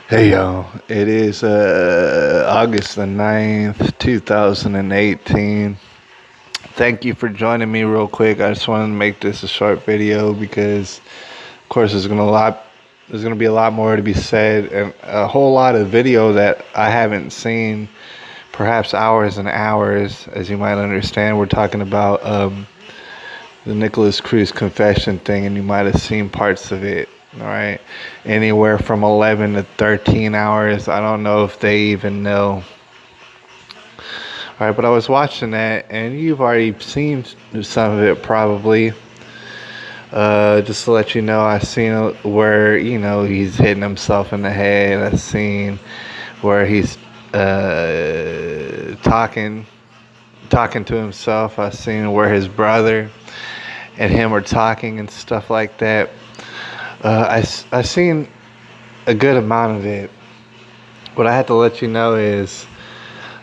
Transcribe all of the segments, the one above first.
Hey y'all, it is August the 9th, 2018. Thank you for joining me real quick. I just wanted to make this a short video because of course there's gonna be a lot more to be said and a whole lot of video that I haven't seen, perhaps hours and hours, as you might understand. We're talking about the Nikolas Cruz confession thing, and you might have seen parts of it. All right, anywhere from 11 to 13 hours. I don't know if they even know. All right, but I was watching that, and you've already seen some of it probably. Just to let you know, I seen where he's hitting himself in the head. I seen where he's talking to himself. I seen where his brother and him are talking and stuff like that. I seen a good amount of it. What I had to let you know is,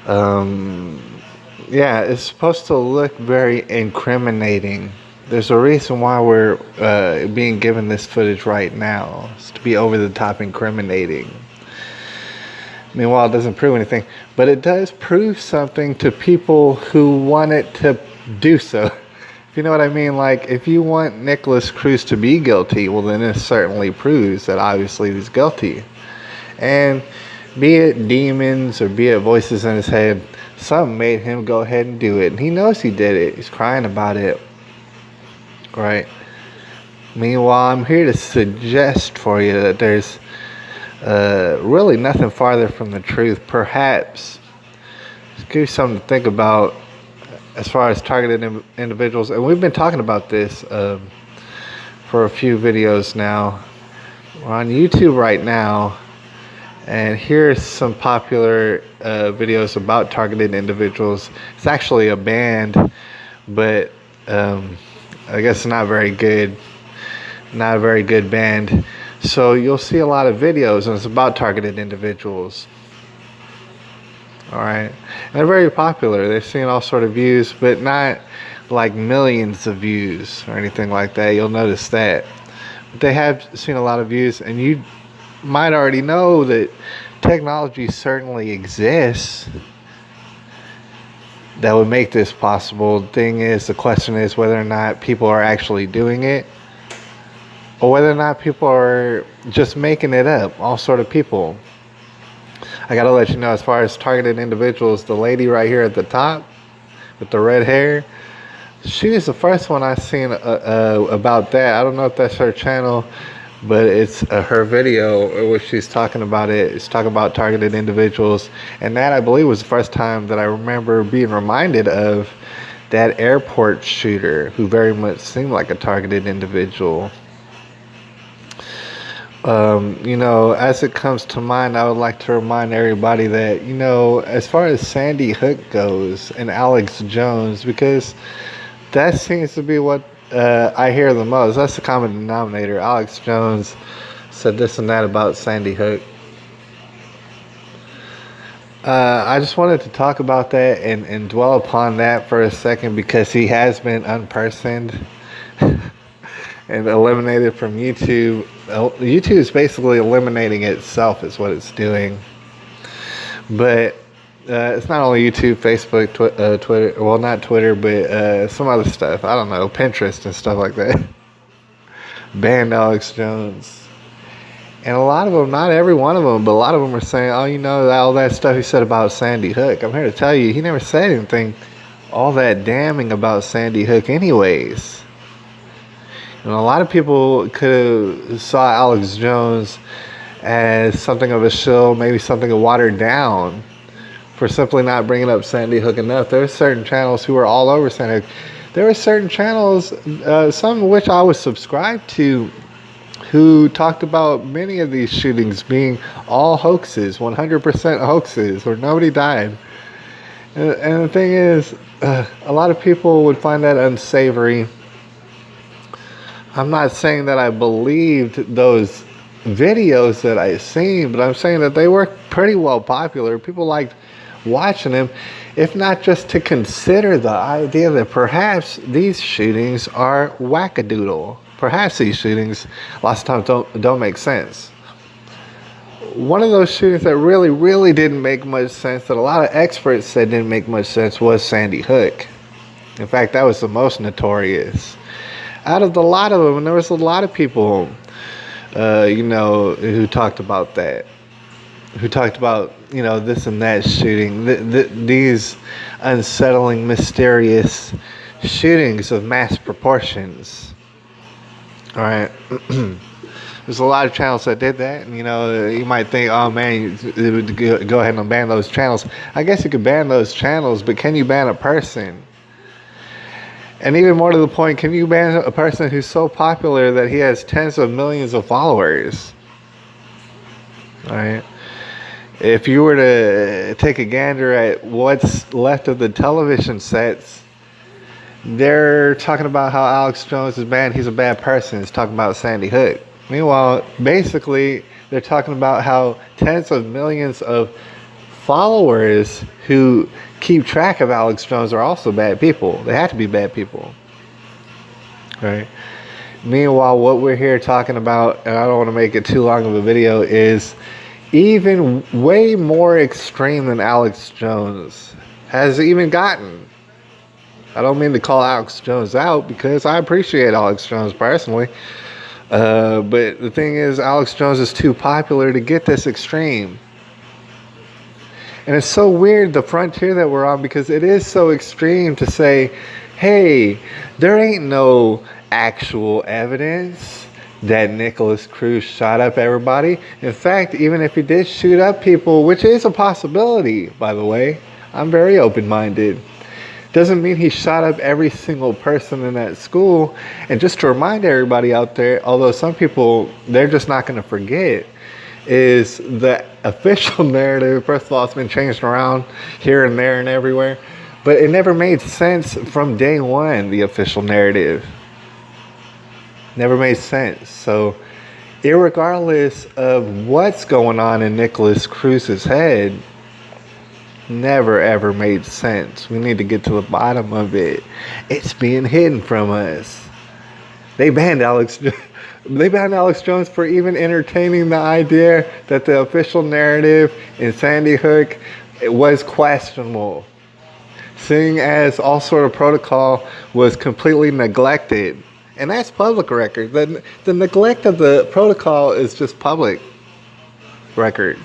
yeah, it's supposed to look very incriminating. There's a reason why we're being given this footage right now. It's to be over the top incriminating. Meanwhile, it doesn't prove anything, but it does prove something to people who want it to do so. You know what I mean? Like, if you want Nikolas Cruz to be guilty, well, then it certainly proves that obviously he's guilty. And be it demons or be it voices in his head, something made him go ahead and do it. And he knows he did it. He's crying about it. Right? Meanwhile, I'm here to suggest for you that there's really nothing farther from the truth. Perhaps, just give you something to think about as far as targeted individuals. And we've been talking about this for a few videos now. We're on YouTube right now, and here's some popular videos about targeted individuals. It's actually a band, but I guess not very good. Not a very good band. So you'll see a lot of videos, and it's about targeted individuals. All right, and they're very popular. They're seeing all sort of views, but not like millions of views or anything like that. You'll notice that. But they have seen a lot of views, and you might already know that technology certainly exists that would make this possible. The question is whether or not people are actually doing it, or whether or not people are just making it up, all sort of people. I gotta let you know, as far as targeted individuals, the lady right here at the top with the red hair, she is the first one I've seen about that. I don't know if that's her channel, but it's her video where she's talking about it. It's talking about targeted individuals, and that, I believe, was the first time that I remember being reminded of that airport shooter who very much seemed like a targeted individual. As it comes to mind, I would like to remind everybody that, as far as Sandy Hook goes and Alex Jones, because that seems to be what I hear the most. That's the common denominator. Alex Jones said this and that about Sandy Hook. I just wanted to talk about that and dwell upon that for a second, because he has been unpersoned and eliminated from YouTube. YouTube is basically eliminating itself, is what it's doing. But it's not only YouTube, Facebook, Twitter. Well, not Twitter, but some other stuff. I don't know, Pinterest and stuff like that. Banned Alex Jones. And a lot of them, not every one of them, but a lot of them are saying, all that stuff he said about Sandy Hook. I'm here to tell you, he never said anything all that damning about Sandy Hook anyways. And a lot of people could have saw Alex Jones as something of a shill, maybe something watered down, for simply not bringing up Sandy Hook enough. There were certain channels who were all over Sandy Hook. There were certain channels, some of which I was subscribed to, who talked about many of these shootings being all hoaxes, 100% hoaxes, where nobody died. And the thing is, a lot of people would find that unsavory. I'm not saying that I believed those videos that I seen, but I'm saying that they were pretty well popular. People liked watching them, if not just to consider the idea that perhaps these shootings are wackadoodle. Perhaps these shootings lots of times don't make sense. one of those shootings that really, really didn't make much sense, that a lot of experts said didn't make much sense, was Sandy Hook. In fact, that was the most notorious. Out of the lot of them, and there was a lot of people, who talked about that. Who talked about, this and that shooting. These unsettling, mysterious shootings of mass proportions. All right. There's a lot of channels that did that, and you might think, oh man, go ahead and ban those channels. I guess you could ban those channels, but can you ban a person? And even more to the point, can you ban a person who's so popular that he has tens of millions of followers? All right. If you were to take a gander at what's left of the television sets, they're talking about how Alex Jones is banned. He's a bad person. It's talking about Sandy Hook. Meanwhile, basically, they're talking about how tens of millions of followers who keep track of Alex Jones are also bad people. They have to be bad people. Right? Meanwhile, what we're here talking about, and I don't want to make it too long of a video, is even way more extreme than Alex Jones has even gotten. I don't mean to call Alex Jones out, because I appreciate Alex Jones personally. But the thing is, Alex Jones is too popular to get this extreme. And it's so weird, the frontier that we're on, because it is so extreme to say, hey, there ain't no actual evidence that Nikolas Cruz shot up everybody. In fact, even if he did shoot up people, which is a possibility, by the way, I'm very open-minded, doesn't mean he shot up every single person in that school. And just to remind everybody out there, although some people, they're just not going to forget, is the official narrative. First of all, it's been changed around here and there and everywhere, but it never made sense from day one. The official narrative never made sense. So irregardless of what's going on in Nikolas Cruz's head, never ever made sense. We need to get to the bottom of it. It's being hidden from us. They banned Alex Jones for even entertaining the idea that the official narrative in Sandy Hook, it was questionable, seeing as all sort of protocol was completely neglected. And that's public record. The neglect of the protocol is just public record.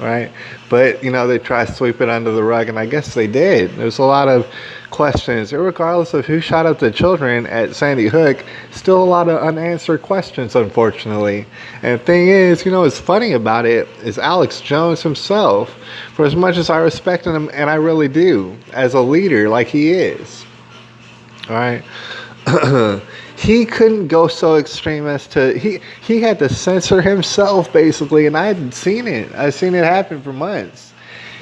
Right? But, they try to sweep it under the rug, and I guess they did. There's a lot of questions. Regardless of who shot up the children at Sandy Hook, still a lot of unanswered questions, unfortunately. And the thing is, what's funny about it is Alex Jones himself, for as much as I respect him, and I really do, as a leader like he is, all right? He couldn't go so extreme as to, he had to censor himself, basically, and I hadn't seen it. I've seen it happen for months.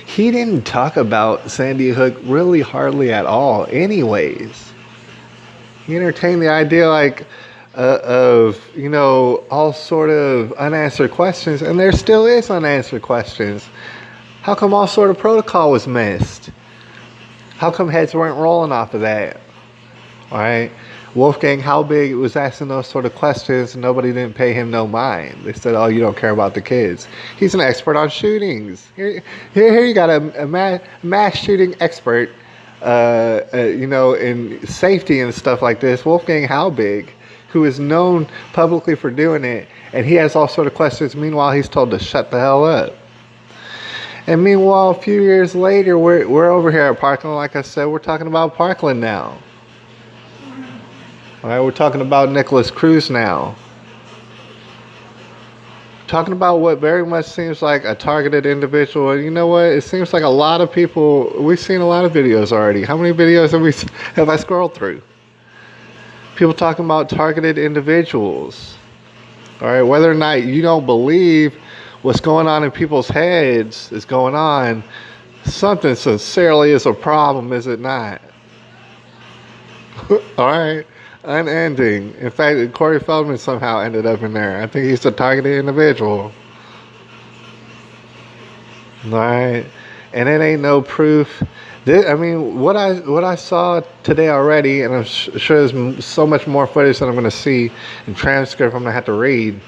He didn't talk about Sandy Hook really hardly at all anyways. He entertained the idea of, all sort of unanswered questions, and there still is unanswered questions. How come all sort of protocol was missed? How come heads weren't rolling off of that? All right? Wolfgang Halbig was asking those sort of questions, and nobody didn't pay him no mind. They said, oh, you don't care about the kids. He's an expert on shootings. Here you got a mass shooting expert, in safety and stuff like this, Wolfgang Halbig, who is known publicly for doing it, and he has all sort of questions. Meanwhile, he's told to shut the hell up. And meanwhile, a few years later, we're over here at Parkland. Like I said, we're talking about Parkland now. All right, we're talking about Nikolas Cruz now. Talking about what very much seems like a targeted individual. And you know what? It seems like a lot of people, we've seen a lot of videos already. How many videos have I scrolled through? People talking about targeted individuals. All right, whether or not you don't believe what's going on in people's heads is going on, something sincerely is a problem, is it not? All right. Unending. In fact, Corey Feldman somehow ended up in there. I think he's a targeted individual. Alright. And it ain't no proof. What I saw today already, and I'm sure there's so much more footage that I'm going to see, and transcript I'm going to have to read.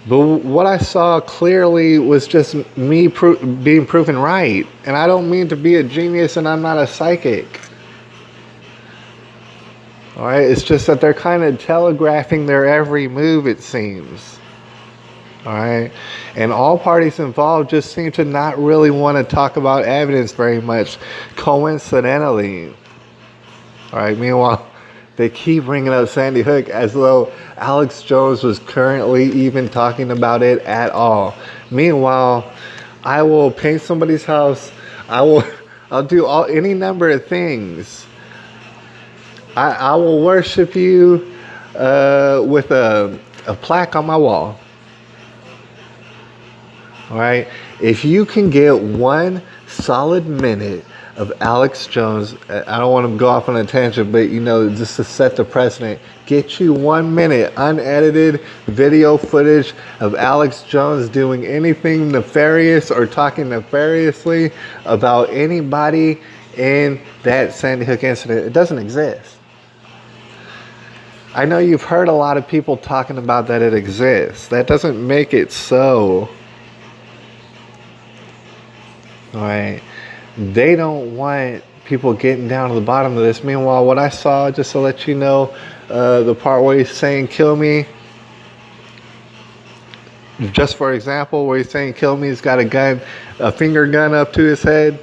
But what I saw clearly was just me being proven right. And I don't mean to be a genius, and I'm not a psychic. All right, it's just that they're kind of telegraphing their every move, it seems. All right, and all parties involved just seem to not really want to talk about evidence very much, coincidentally. All right, meanwhile, they keep bringing up Sandy Hook as though Alex Jones was currently even talking about it at all. Meanwhile, I will paint somebody's house. I'll do any number of things. I will worship you with a plaque on my wall. All right. If you can get one solid minute of Alex Jones, I don't want to go off on a tangent, but just to set the precedent, get you 1 minute unedited video footage of Alex Jones doing anything nefarious or talking nefariously about anybody in that Sandy Hook incident. It doesn't exist. I know you've heard a lot of people talking about that it exists. That doesn't make it so. All right. They don't want people getting down to the bottom of this. Meanwhile, what I saw, just to let you know, the part where he's saying kill me, just for example, where he's saying kill me, he's got a finger gun up to his head.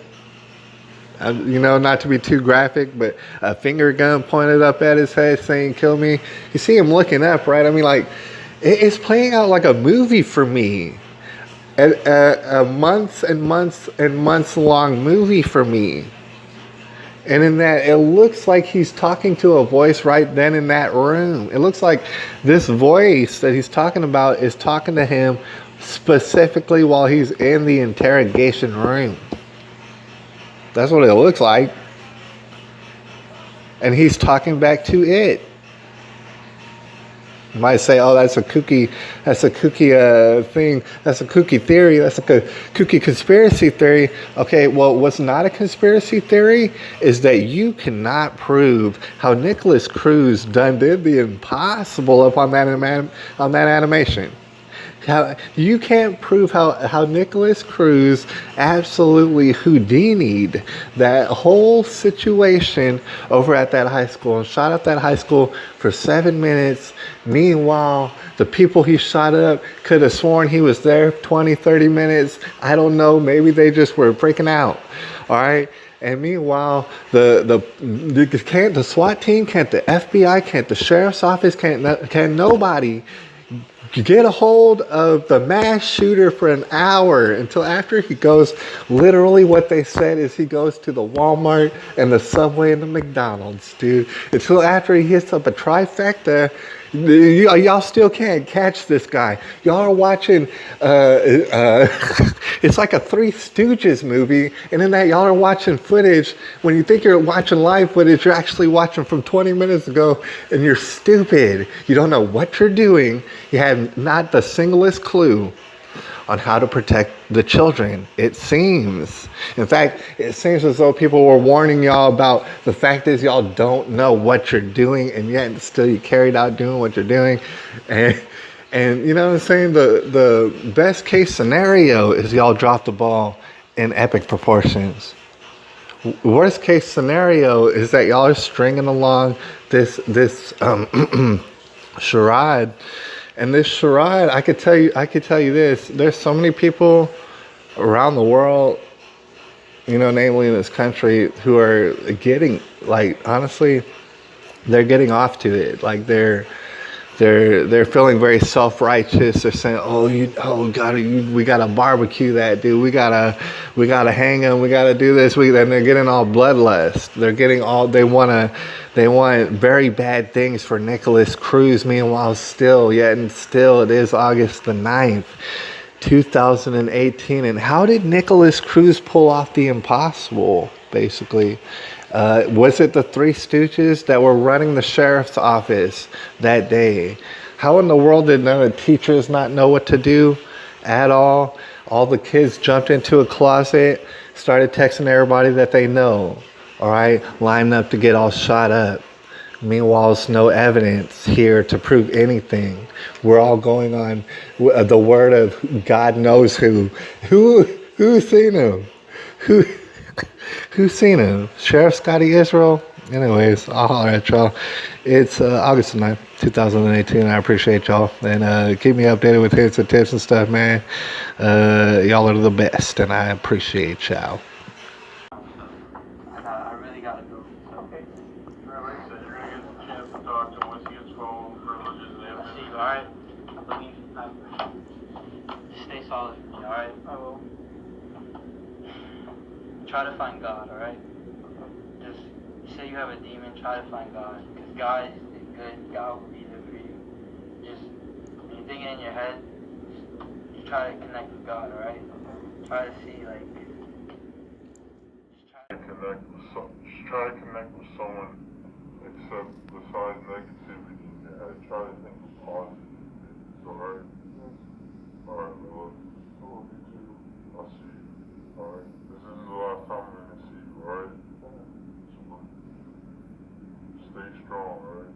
Not to be too graphic, but a finger gun pointed up at his head saying kill me. You see him looking up, right? I mean, like, it's playing out like a movie for me. A months and months and months long movie for me. And in that, it looks like he's talking to a voice right then in that room. It looks like this voice that he's talking about is talking to him specifically while he's in the interrogation room. That's what it looks like. And he's talking back to it. You might say, oh, that's a kooky thing. That's a kooky theory. That's a kooky conspiracy theory. Okay, well, what's not a conspiracy theory is that you cannot prove how Nikolas Cruz did the impossible up on that animation. You can't prove how Nikolas Cruz absolutely Houdini'd that whole situation over at that high school and shot up that high school for 7 minutes. Meanwhile, the people he shot up could have sworn he was there 20, 30 minutes. I don't know. Maybe they just were freaking out. All right. And meanwhile, the SWAT team, can't the FBI, can't the sheriff's office, can't nobody get a hold of the mass shooter for an hour until after he goes, literally what they said is he goes to the Walmart and the Subway and the McDonald's, dude. Until after he hits up a trifecta, y'all still can't catch this guy. Y'all are watching, it's like a Three Stooges movie, and in that y'all are watching footage. When you think you're watching live footage, you're actually watching from 20 minutes ago, and you're stupid. You don't know what you're doing. You have not the singlest clue on how to protect the children, it seems. In fact, it seems as though people were warning y'all about the fact is y'all don't know what you're doing, and yet still you carried out doing what you're doing. And you know what I'm saying? The best case scenario is y'all drop the ball in epic proportions. Worst case scenario is that y'all are stringing along this charade. And this charade, I could tell you this. There's so many people around the world, namely in this country, who are getting, honestly, they're getting off to it. They're feeling very self-righteous. They're saying, we gotta barbecue that dude. We gotta hang him. We gotta do this. And they're getting all bloodlust. They're getting all they want very bad things for Nikolas Cruz. Meanwhile, still it is August the 9th, 2018. And how did Nikolas Cruz pull off the impossible, basically? Was it the Three Stooges that were running the sheriff's office that day? How in the world did none of the teachers not know what to do at all? All the kids jumped into a closet, started texting everybody that they know. All right, lined up to get all shot up. Meanwhile, there's no evidence here to prove anything. We're all going on the word of God knows who. Who's seen him? Who who's seen him? Sheriff Scotty Israel. Anyways, I'll holler at y'all. It's August 9th, 2018. I appreciate y'all. And keep me updated with hints and tips and stuff, man. Y'all are the best, and I appreciate y'all. I really gotta go. Okay. Like I said, you're gonna get the chance to talk to him once he gets home, privileges and everything. See you, alright? Just stay solid, alright? I will. Try to find God, alright? Just, you say you have a demon, try to find God. Because God is good, God will be there for you. Just, when you think it in your head, just try to connect with God, alright? Try to see, like, try to connect with someone except besides negativity. Yeah, try to think of positive things, alright? Alright, look. I love you too. I'll see you. Alright? This isn't the last time I'm gonna see you, alright? So, stay strong, alright?